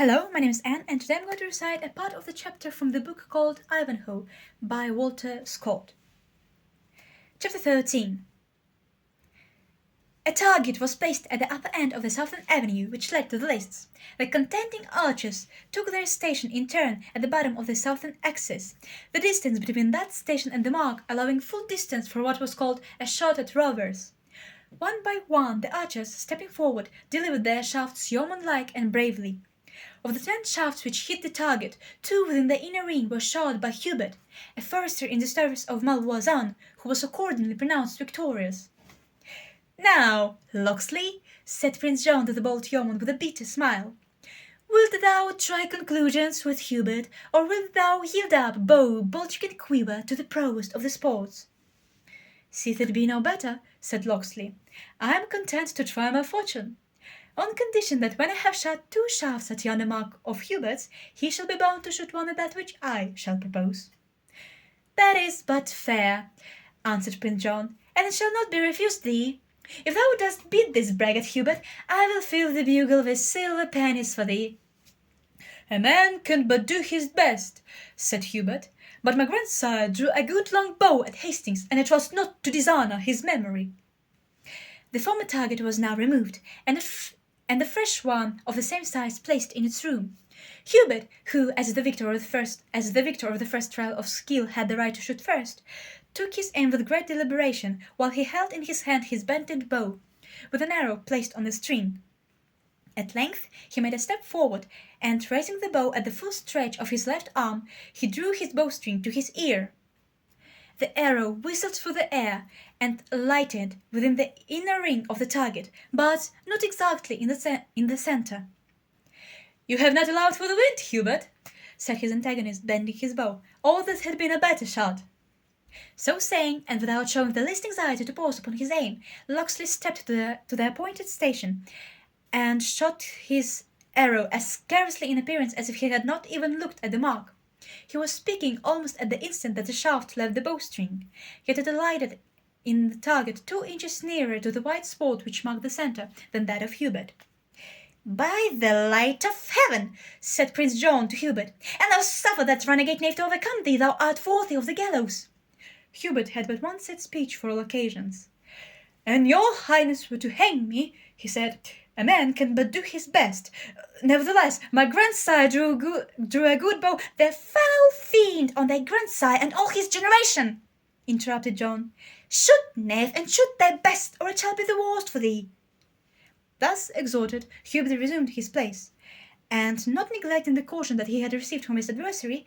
Hello, my name is Anne, and today I'm going to recite a part of the chapter from the book called Ivanhoe by Walter Scott. Chapter 13. A target was placed at the upper end of the southern avenue which led to the lists. The contending archers took their station in turn at the bottom of the southern axis, the distance between that station and the mark allowing full distance for what was called a shot at rovers. One by one the archers, stepping forward, delivered their shafts yeoman-like and bravely. Of the 10 shafts which hit the target, 2 within the inner ring were shot by Hubert, a forester in the service of Malvoisin, who was accordingly pronounced victorious. "Now, Locksley," said Prince John to the bold yeoman with a bitter smile, "wilt thou try conclusions with Hubert, or wilt thou yield up bow, boltrick, and quiver to the provost of the sports?" "Sith it be no better," said Locksley, "I am content to try my fortune. On condition that when I have shot 2 shafts at yonder mark of Hubert's, he shall be bound to shoot one at that which I shall propose." "That is but fair," answered Prince John, "and it shall not be refused thee. If thou dost beat this brag at Hubert, I will fill the bugle with silver pennies for thee." "A man can but do his best," said Hubert, "but my grandsire drew a good long bow at Hastings, and it was not to dishonour his memory." The former target was now removed, and a fresh one of the same size placed in its room. Hubert, who, as the victor of the first trial of skill had the right to shoot first, took his aim with great deliberation, while he held in his hand his bent bow, with an arrow placed on the string. At length he made a step forward, and raising the bow at the full stretch of his left arm, he drew his bowstring to his ear. The arrow whistled through the air and lighted within the inner ring of the target, but not exactly in the center. "You have not allowed for the wind, Hubert," said his antagonist, bending his bow, "or that had been a better shot." So saying, and without showing the least anxiety to pause upon his aim, Locksley stepped to the appointed station, and shot his arrow as scarcely in appearance as if he had not even looked at the mark. He was speaking almost at the instant that the shaft left the bowstring, yet it alighted in the target 2 inches nearer to the white spot which marked the center than that of Hubert. "By the light of heaven," said Prince John to Hubert, "and thou suffer that renegade knave to overcome thee, thou art worthy of the gallows." Hubert had but one set speech for all occasions. "An your highness were to hang me," he said, "a man can but do his best. Nevertheless, my grandsire drew a good bow." "The foul fiend on thy grandsire and all his generation!" interrupted John. "Shoot, knave, and shoot thy best, or it shall be the worst for thee." Thus exhorted, Hubert resumed his place, and not neglecting the caution that he had received from his adversary,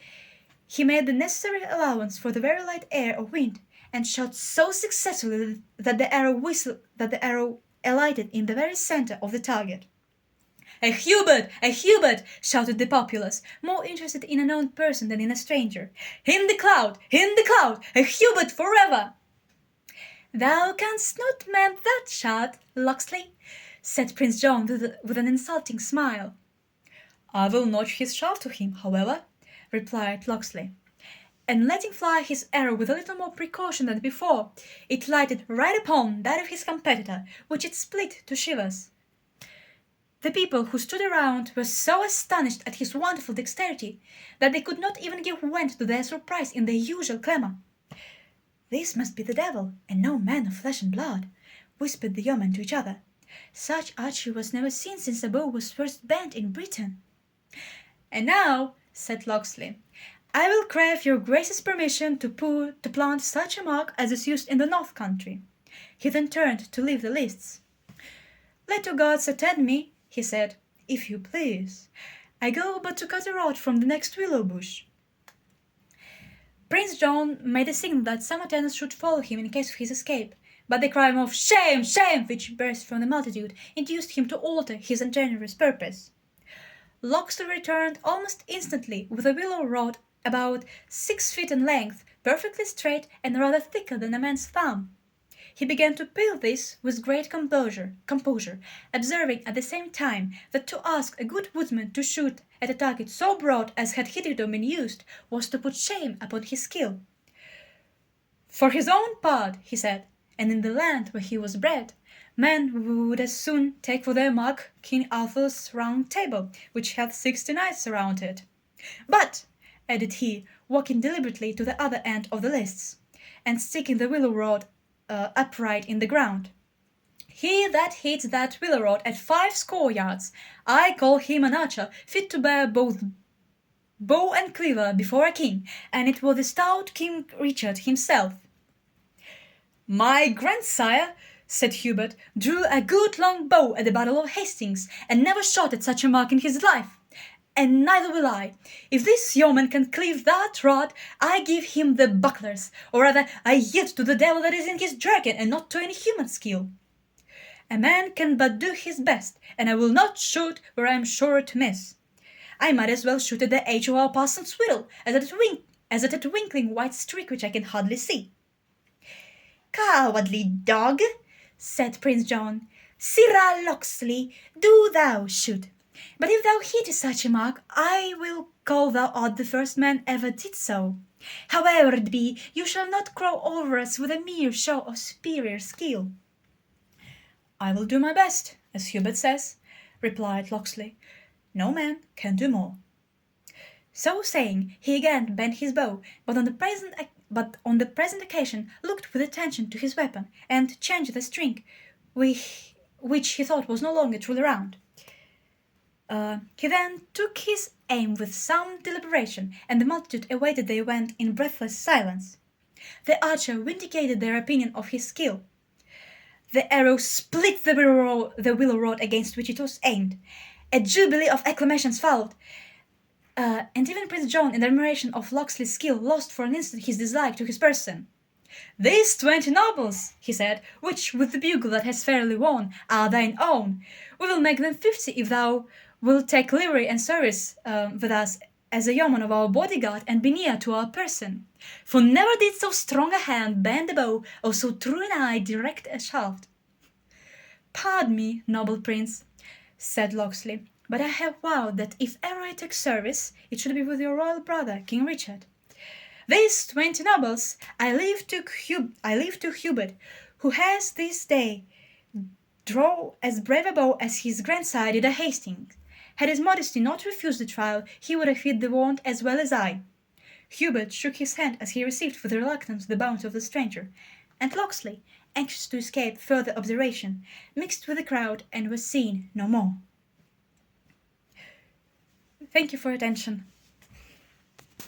he made the necessary allowance for the very light air or wind, and shot so successfully that the arrow alighted in the very center of the target. "A Hubert! A Hubert!" shouted the populace, more interested in a known person than in a stranger. "In the cloud! In the cloud! A Hubert forever!" "Thou canst not mend that shot, Locksley," said Prince John with an insulting smile. "I will notch his shaft to him, however," replied Locksley. And letting fly his arrow with a little more precaution than before, it lighted right upon that of his competitor, which it split to shivers. The people who stood around were so astonished at his wonderful dexterity that they could not even give vent to their surprise in their usual clamour. "This must be the devil, and no man of flesh and blood," whispered the yeomen to each other. "Such archery was never seen since a bow was first bent in Britain." "And now," said Locksley, "I will crave your grace's permission to plant such a mark as is used in the north country." He then turned to leave the lists. "Let your guards attend me," he said, "if you please. I go but to cut a rod from the next willow bush." Prince John made a signal that some attendants should follow him in case of his escape, but the cry of "Shame! Shame!" which burst from the multitude induced him to alter his ungenerous purpose. Locksley returned almost instantly with a willow rod about 6 feet in length, perfectly straight and rather thicker than a man's thumb. He began to peel this with great composure, observing at the same time that to ask a good woodsman to shoot at a target so broad as had hitherto been used was to put shame upon his skill. "For his own part," he said, "and in the land where he was bred, Men would as soon take for their mark King Arthur's round table, which hath 60 knights around it. But, added he, walking deliberately to the other end of the lists, and sticking the willow rod upright in the ground, he that hits that willow rod at 50 yards, I call him an archer fit to bear both bow and quiver before a king, and it was the stout King Richard himself. My grandsire, said Hubert, drew a good long bow at the Battle of Hastings, and never shot at such a mark in his life. And neither will I. If this yeoman can cleave that rod, I give him the bucklers, or rather I yield to the devil that is in his jerkin, and not to any human skill. A man can but do his best, and I will not shoot where I am sure to miss. I might as well shoot at the edge of our parson's whittle as at a twinkling white streak which I can hardly see. Cowardly dog, said Prince John. Sirrah Locksley, do thou shoot. But if thou hittest such a mark, I will call thou art the first man ever did so. However it be, you shall not crow over us with a mere show of superior skill. I will do my best, as Hubert says, replied Locksley. No man can do more. So saying, he again bent his bow, but on the present occasion looked with attention to his weapon, and changed the string, which he thought was no longer truly round. He then took his aim with some deliberation, and the multitude awaited the event in breathless silence. The archer vindicated their opinion of his skill. The arrow split the willow rod against which it was aimed. A jubilee of acclamations followed, and even Prince John, in admiration of Locksley's skill, lost for an instant his dislike to his person. These 20 nobles, he said, which, with the bugle that has fairly won, are thine own, we will make them 50 if thou wilt take livery and service with us as a yeoman of our bodyguard and be near to our person. For never did so strong a hand bend a bow, or so true an eye direct a shaft. Pardon me, noble prince, said Locksley, but I have vowed that if ever I take service, it should be with your royal brother, King Richard. These 20 nobles I leave to Hubert, who has this day draw as brave a bow as his grandsire did at Hastings. Had his modesty not refused the trial, he would have hit the warrant as well as I. Hubert shook his hand as he received with reluctance the bounty of the stranger, and Locksley, anxious to escape further observation, mixed with the crowd and was seen no more. Thank you for your attention.